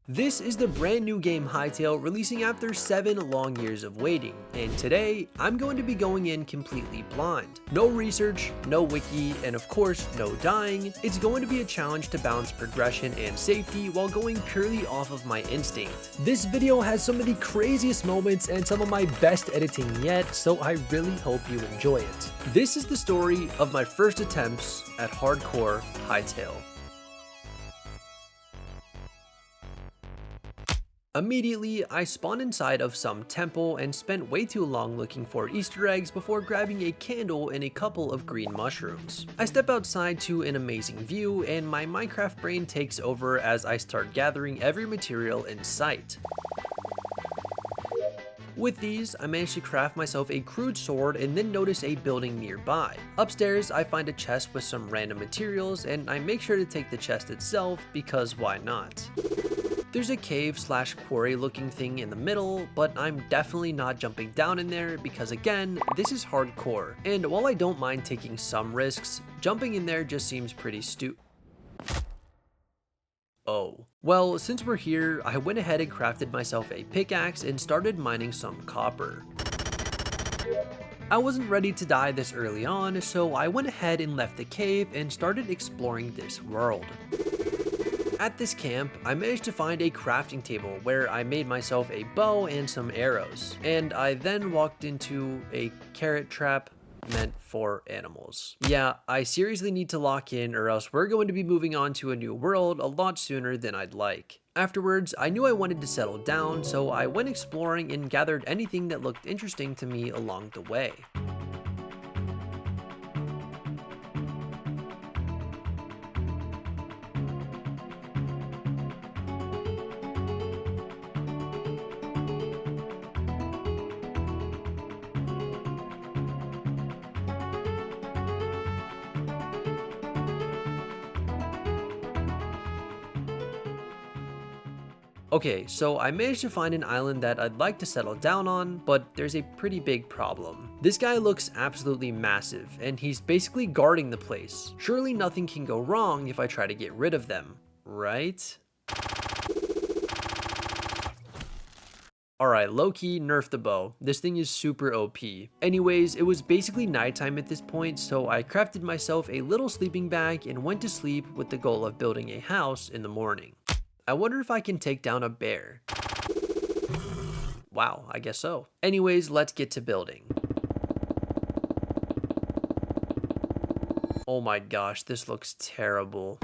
This is the brand new game Hytale, releasing after 7 long years of waiting, and today I'm going to be going in completely blind. No research, no wiki, and of course no dying. It's going to be a challenge to balance progression and safety while going purely off of my instinct. This video has some of the craziest moments and some of my best editing yet, so I really hope you enjoy it. This is the story of my first attempts at Hardcore Hytale. Immediately, I spawned inside of some temple and spent way too long looking for Easter eggs before grabbing a candle and a couple of green mushrooms. I step outside to an amazing view and my Minecraft brain takes over as I start gathering every material in sight. With these, I managed to craft myself a crude sword and then notice a building nearby. Upstairs, I find a chest with some random materials and I make sure to take the chest itself because why not? There's a cave/quarry looking thing in the middle, but I'm definitely not jumping down in there because again, this is hardcore. And while I don't mind taking some risks, jumping in there just seems pretty Oh. Well, since we're here, I went ahead and crafted myself a pickaxe and started mining some copper. I wasn't ready to die this early on, so I went ahead and left the cave and started exploring this world. At this camp, I managed to find a crafting table where I made myself a bow and some arrows, and I then walked into a carrot trap meant for animals. Yeah, I seriously need to lock in or else we're going to be moving on to a new world a lot sooner than I'd like. Afterwards, I knew I wanted to settle down, so I went exploring and gathered anything that looked interesting to me along the way. Okay, so I managed to find an island that I'd like to settle down on, but there's a pretty big problem. This guy looks absolutely massive, and he's basically guarding the place. Surely nothing can go wrong if I try to get rid of them, right? Alright, low-key, nerf the bow. This thing is super OP. Anyways, it was basically nighttime at this point, so I crafted myself a little sleeping bag and went to sleep with the goal of building a house in the morning. I wonder if I can take down a bear. Wow, I guess so. Anyways, let's get to building. Oh my gosh, this looks terrible.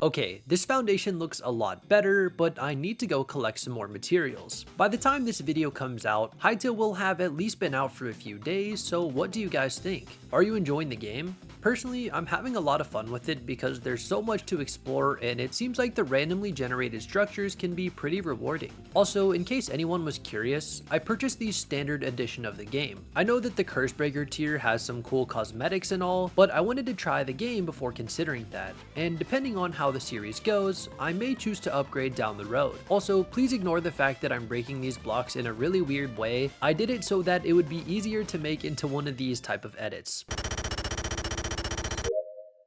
Okay, this foundation looks a lot better, but I need to go collect some more materials. By the time this video comes out, Hytale will have at least been out for a few days, so what do you guys think? Are you enjoying the game? Personally, I'm having a lot of fun with it because there's so much to explore and it seems like the randomly generated structures can be pretty rewarding. Also, in case anyone was curious, I purchased the standard edition of the game. I know that the Cursebreaker tier has some cool cosmetics and all, but I wanted to try the game before considering that, and depending on how the series goes, I may choose to upgrade down the road. Also, please ignore the fact that I'm breaking these blocks in a really weird way. I did it so that it would be easier to make into one of these type of edits.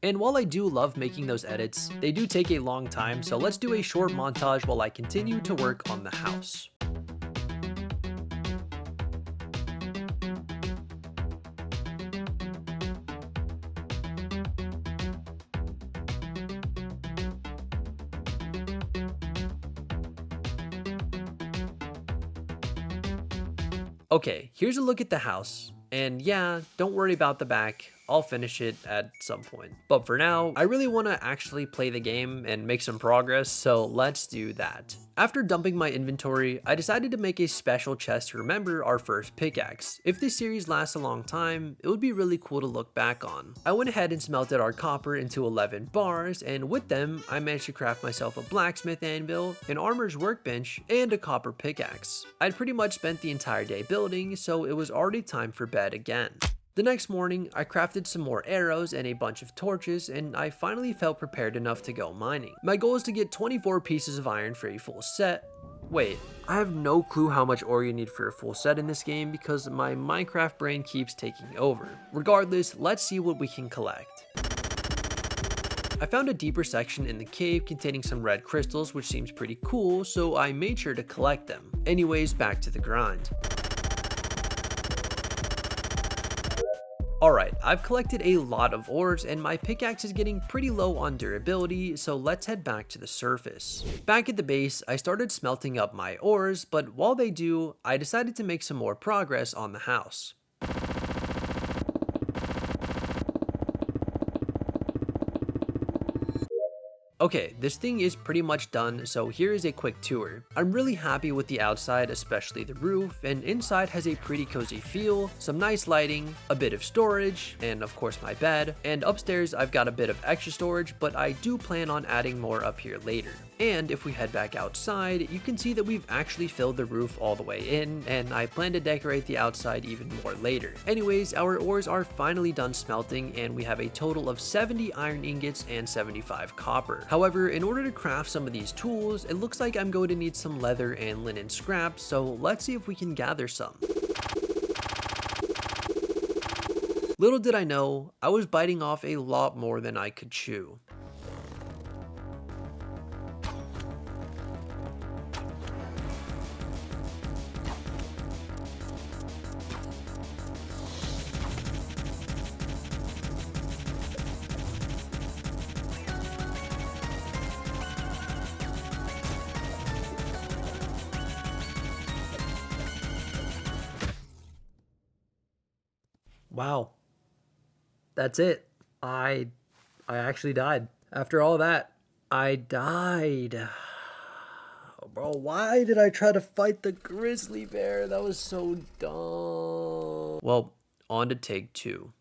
And while I do love making those edits, they do take a long time, so let's do a short montage while I continue to work on the house. Okay, here's a look at the house. And yeah, don't worry about the back. I'll finish it at some point. But for now, I really want to actually play the game and make some progress, so let's do that. After dumping my inventory, I decided to make a special chest to remember our first pickaxe. If this series lasts a long time, it would be really cool to look back on. I went ahead and smelted our copper into 11 bars, and with them, I managed to craft myself a blacksmith anvil, an armor's workbench, and a copper pickaxe. I'd pretty much spent the entire day building, so it was already time for bed again. The next morning, I crafted some more arrows and a bunch of torches, and I finally felt prepared enough to go mining. My goal is to get 24 pieces of iron for a full set. Wait, I have no clue how much ore you need for a full set in this game because my Minecraft brain keeps taking over. Regardless, let's see what we can collect. I found a deeper section in the cave containing some red crystals, which seems pretty cool, so I made sure to collect them. Anyways, back to the grind. Alright, I've collected a lot of ores and my pickaxe is getting pretty low on durability, so let's head back to the surface. Back at the base, I started smelting up my ores, but while they do, I decided to make some more progress on the house. Okay, this thing is pretty much done, so here is a quick tour. I'm really happy with the outside, especially the roof, and inside has a pretty cozy feel, some nice lighting, a bit of storage, and of course my bed, and upstairs I've got a bit of extra storage, but I do plan on adding more up here later. And if we head back outside, you can see that we've actually filled the roof all the way in, and I plan to decorate the outside even more later. Anyways, our ores are finally done smelting, and we have a total of 70 iron ingots and 75 copper. However, in order to craft some of these tools, it looks like I'm going to need some leather and linen scraps, so let's see if we can gather some. Little did I know, I was biting off a lot more than I could chew. Wow. That's it. I actually died. After all that, I died. Bro, why did I try to fight the grizzly bear? That was so dumb. Well, on to take two.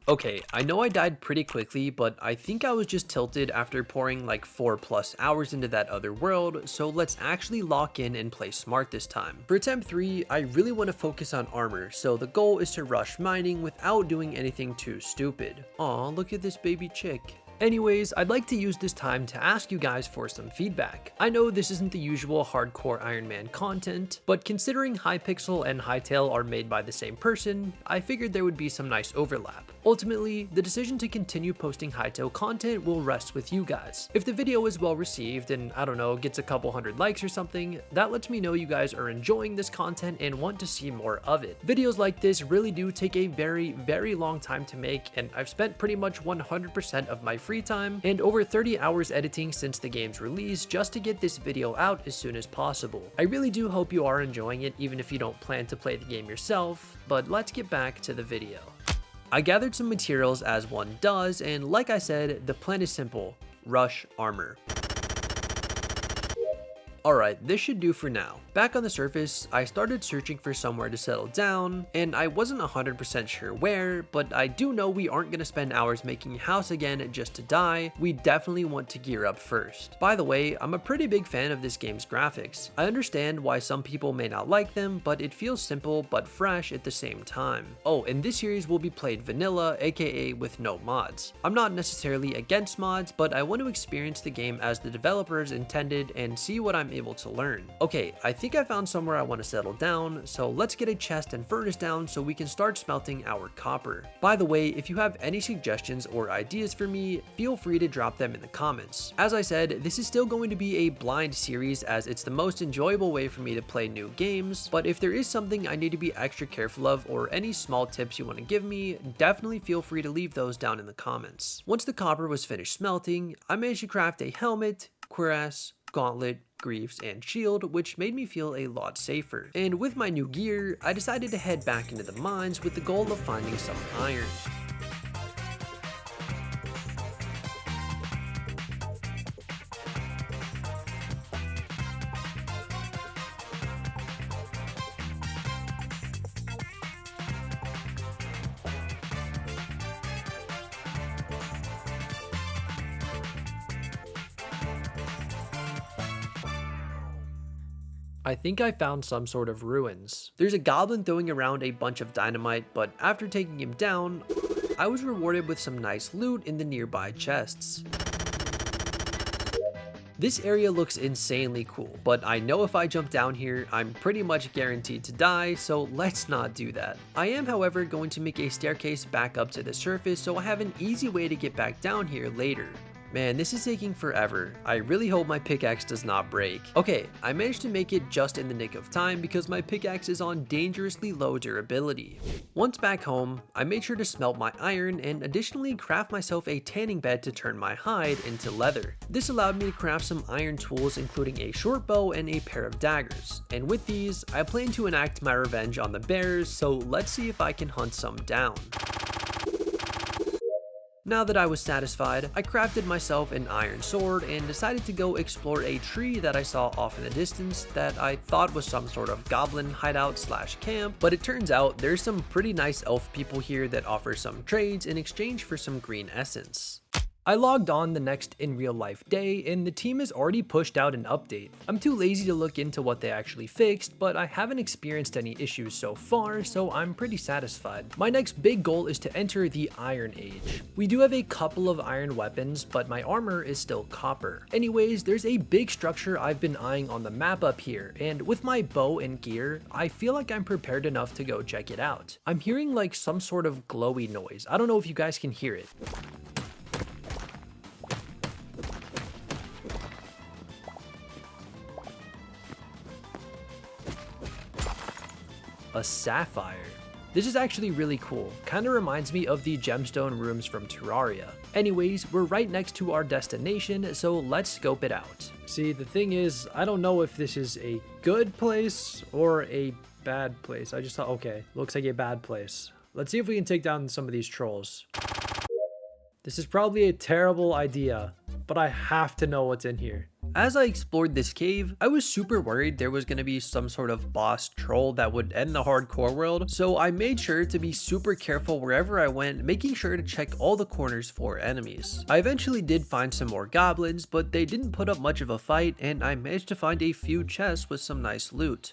Okay, I know I died pretty quickly, but I think I was just tilted after pouring like 4+ hours into that other world, so let's actually lock in and play smart this time. For attempt 3, I really want to focus on armor, so the goal is to rush mining without doing anything too stupid. Aw, look at this baby chick. Anyways, I'd like to use this time to ask you guys for some feedback. I know this isn't the usual hardcore Iron Man content, but considering Hypixel and Hytale are made by the same person, I figured there would be some nice overlap. Ultimately, the decision to continue posting Hytale content will rest with you guys. If the video is well received and, I don't know, gets a couple hundred likes or something, that lets me know you guys are enjoying this content and want to see more of it. Videos like this really do take a very long time to make, and I've spent pretty much 100% of my free time and over 30 hours editing since the game's release just to get this video out as soon as possible. I really do hope you are enjoying it even if you don't plan to play the game yourself, but let's get back to the video. I gathered some materials as one does, and like I said, the plan is simple: rush armor. Alright, this should do for now. Back on the surface, I started searching for somewhere to settle down, and I wasn't 100% sure where, but I do know we aren't going to spend hours making a house again just to die. We definitely want to gear up first. By the way, I'm a pretty big fan of this game's graphics. I understand why some people may not like them, but it feels simple but fresh at the same time. Oh, and this series will be played vanilla, aka with no mods. I'm not necessarily against mods, but I want to experience the game as the developers intended and see what I'm able to learn. Okay, I think I found somewhere I want to settle down, so let's get a chest and furnace down so we can start smelting our copper. By the way, if you have any suggestions or ideas for me, feel free to drop them in the comments. As I said, this is still going to be a blind series as it's the most enjoyable way for me to play new games, but if there is something I need to be extra careful of or any small tips you want to give me, definitely feel free to leave those down in the comments. Once the copper was finished smelting, I managed to craft a helmet, cuirass, gauntlet, greaves, and shield, which made me feel a lot safer. And with my new gear, I decided to head back into the mines with the goal of finding some iron. I think I found some sort of ruins. There's a goblin throwing around a bunch of dynamite, but after taking him down, I was rewarded with some nice loot in the nearby chests. This area looks insanely cool, but I know if I jump down here, I'm pretty much guaranteed to die, so let's not do that. I am, however, going to make a staircase back up to the surface so I have an easy way to get back down here later. Man, this is taking forever. I really hope my pickaxe does not break. Okay, I managed to make it just in the nick of time because my pickaxe is on dangerously low durability. Once back home, I made sure to smelt my iron and additionally craft myself a tanning bed to turn my hide into leather. This allowed me to craft some iron tools including a short bow and a pair of daggers. And with these, I plan to enact my revenge on the bears, so let's see if I can hunt some down. Now that I was satisfied, I crafted myself an iron sword and decided to go explore a tree that I saw off in the distance that I thought was some sort of goblin hideout slash camp, but it turns out there's some pretty nice elf people here that offer some trades in exchange for some green essence. I logged on the next in real life day and the team has already pushed out an update. I'm too lazy to look into what they actually fixed, but I haven't experienced any issues so far, so I'm pretty satisfied. My next big goal is to enter the Iron Age. We do have a couple of iron weapons, but my armor is still copper. Anyways, there's a big structure I've been eyeing on the map up here, and with my bow and gear, I feel like I'm prepared enough to go check it out. I'm hearing like some sort of glowy noise. I don't know if you guys can hear it. A sapphire. This is actually really cool. Kinda reminds me of the gemstone rooms from Terraria. Anyways, we're right next to our destination, so let's scope it out. See, the thing is, I don't know if this is a good place or a bad place. I just thought, okay, looks like a bad place. Let's see if we can take down some of these trolls. This is probably a terrible idea, but I have to know what's in here. As I explored this cave, I was super worried there was going to be some sort of boss troll that would end the hardcore world, so I made sure to be super careful wherever I went, making sure to check all the corners for enemies. I eventually did find some more goblins, but they didn't put up much of a fight, and I managed to find a few chests with some nice loot.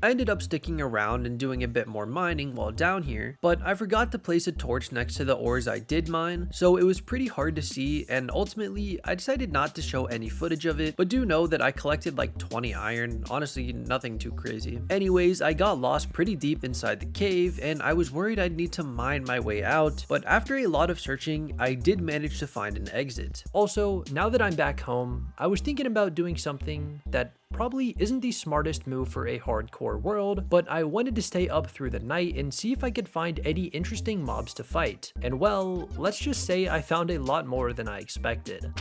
I ended up sticking around and doing a bit more mining while down here, but I forgot to place a torch next to the ores I did mine, so it was pretty hard to see, and ultimately I decided not to show any footage of it, but do know that I collected like 20 iron, honestly nothing too crazy. Anyways, I got lost pretty deep inside the cave and I was worried I'd need to mine my way out, but after a lot of searching, I did manage to find an exit. Also, now that I'm back home, I was thinking about doing something that probably isn't the smartest move for a hardcore world, but I wanted to stay up through the night and see if I could find any interesting mobs to fight. And well, let's just say I found a lot more than I expected.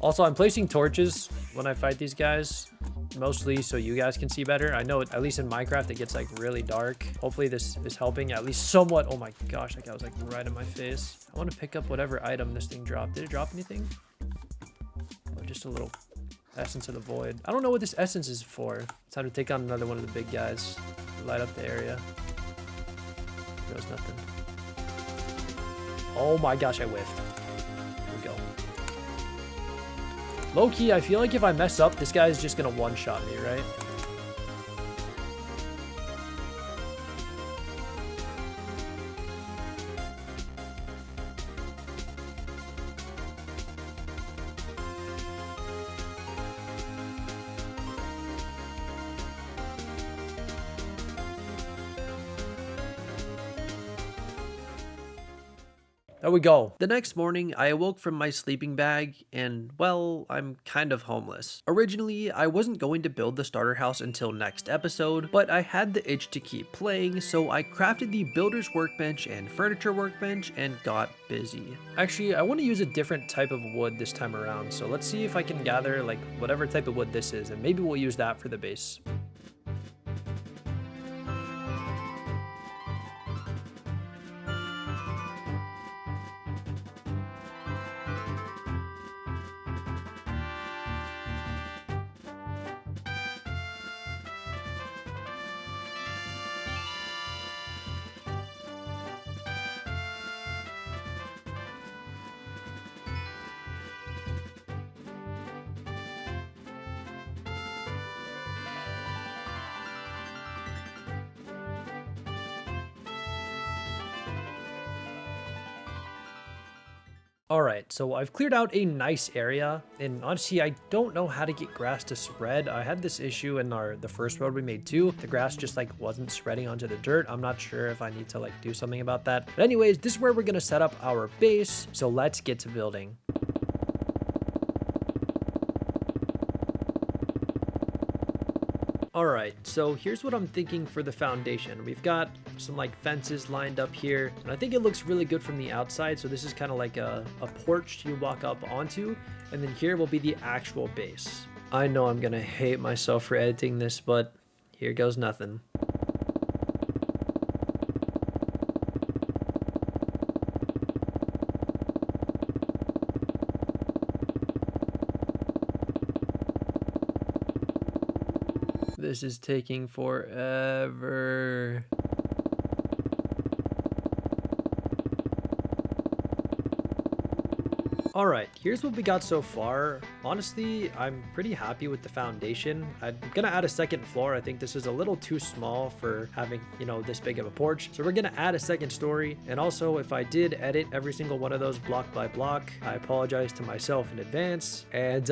Also, I'm placing torches when I fight these guys, mostly so you guys can see better. I know at least in Minecraft it gets like really dark. Hopefully this is helping at least somewhat. Oh my gosh, that guy was like right in my face. I want to pick up whatever item this thing dropped. Did it drop anything? Oh, just a little essence of the void. I don't know what this essence is for. It's time to take on another one of the big guys. Light up the area. There was nothing. Oh my gosh, I whiffed. Here we go. Low-key, I feel like if I mess up, this guy's just gonna one-shot me, right? There we go. The next morning, I awoke from my sleeping bag and, well, I'm kind of homeless. Originally, I wasn't going to build the starter house until next episode, but I had the itch to keep playing, so I crafted the builder's workbench and furniture workbench and got busy. Actually, I want to use a different type of wood this time around, so let's see if I can gather like whatever type of wood this is, and maybe we'll use that for the base. Alright, so I've cleared out a nice area, and honestly, I don't know how to get grass to spread. I had this issue in the first road we made too. The grass just like wasn't spreading onto the dirt. I'm not sure if I need to like do something about that. But anyways, this is where we're gonna set up our base, so let's get to building. All right, so here's what I'm thinking for the foundation. We've got some like fences lined up here, and I think it looks really good from the outside. So this is kind of like a porch you walk up onto, and then here will be the actual base. I know I'm gonna hate myself for editing this, but here goes nothing. This is taking forever. All right, here's what we got so far. Honestly, I'm pretty happy with the foundation. I'm gonna add a second floor. I think this is a little too small for having, you know, this big of a porch. So we're gonna add a second story. And also, if I did edit every single one of those block by block, I apologize to myself in advance. And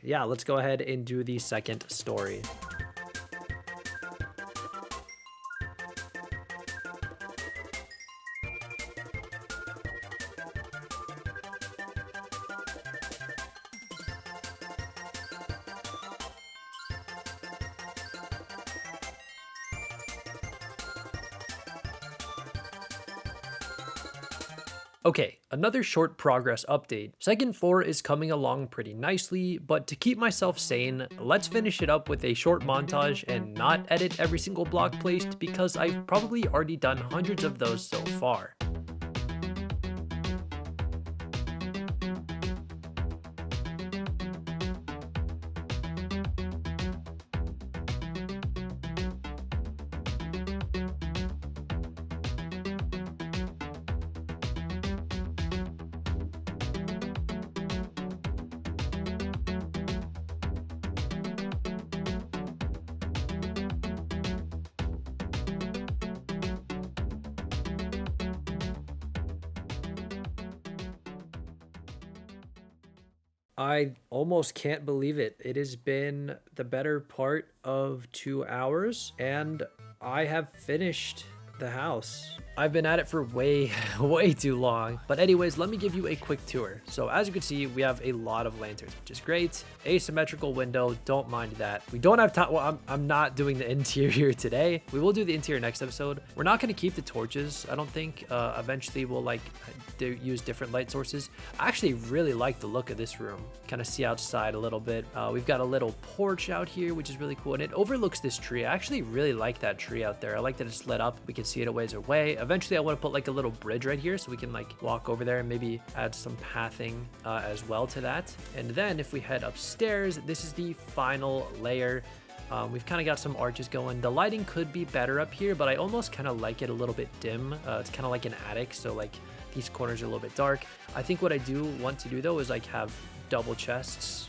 yeah, let's go ahead and do the second story. Okay, another short progress update. Second floor is coming along pretty nicely, but to keep myself sane, let's finish it up with a short montage and not edit every single block placed because I've probably already done hundreds of those so far. I almost can't believe it. It has been the better part of 2 hours and I have finished the house. I've been at it for way too long. But anyways, let me give you a quick tour. So as you can see, we have a lot of lanterns, which is great. Asymmetrical window, don't mind that. We don't have time. Well, I'm not doing the interior today. We will do the interior next episode. We're not going to keep the torches, I don't think. Eventually we'll like use different light sources. I actually really like the look of this room. Kind of see outside a little bit. We've got a little porch out here, which is really cool. And it overlooks this tree. I actually really like that tree out there. I like that it's lit up. We can see it a ways away. Eventually I want to put like a little bridge right here so we can like walk over there and maybe add some pathing as well to that. And then if we head upstairs, this is the final layer. We've kind of got some arches going. The lighting could be better up here, but I almost kind of like it a little bit dim. It's kind of like an attic, so like these corners are a little bit dark. I think what I do want to do though is like have double chests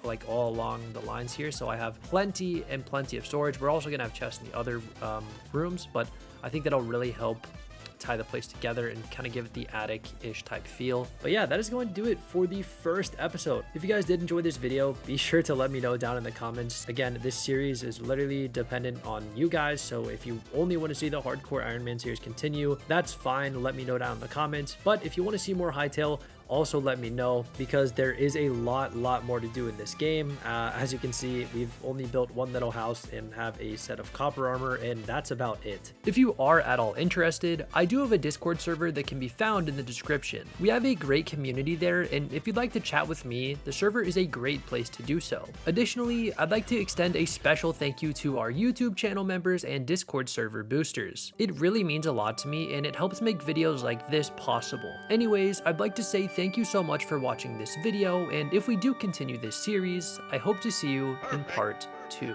like all along the lines here, so I have plenty of storage. We're also gonna have chests in the other rooms, but I think that'll really help tie the place together and kind of give it the attic-ish type feel. But yeah, that is going to do it for the first episode. If you guys did enjoy this video, be sure to let me know down in the comments. Again, this series is literally dependent on you guys, so if you only want to see the Hardcore Iron Man series continue, that's fine. Let me know down in the comments. But if you want to see more Hytale, also let me know, because there is a lot more to do in this game. As you can see, we've only built one little house and have a set of copper armor, and that's about it. If you are at all interested, I do have a Discord server that can be found in the description. We have a great community there, and if you'd like to chat with me, the server is a great place to do so. Additionally, I'd like to extend a special thank you to our YouTube channel members and Discord server boosters. It really means a lot to me, and it helps make videos like this possible. Anyways, I'd like to say thank you so much for watching this video, and if we do continue this series, I hope to see you in part 2.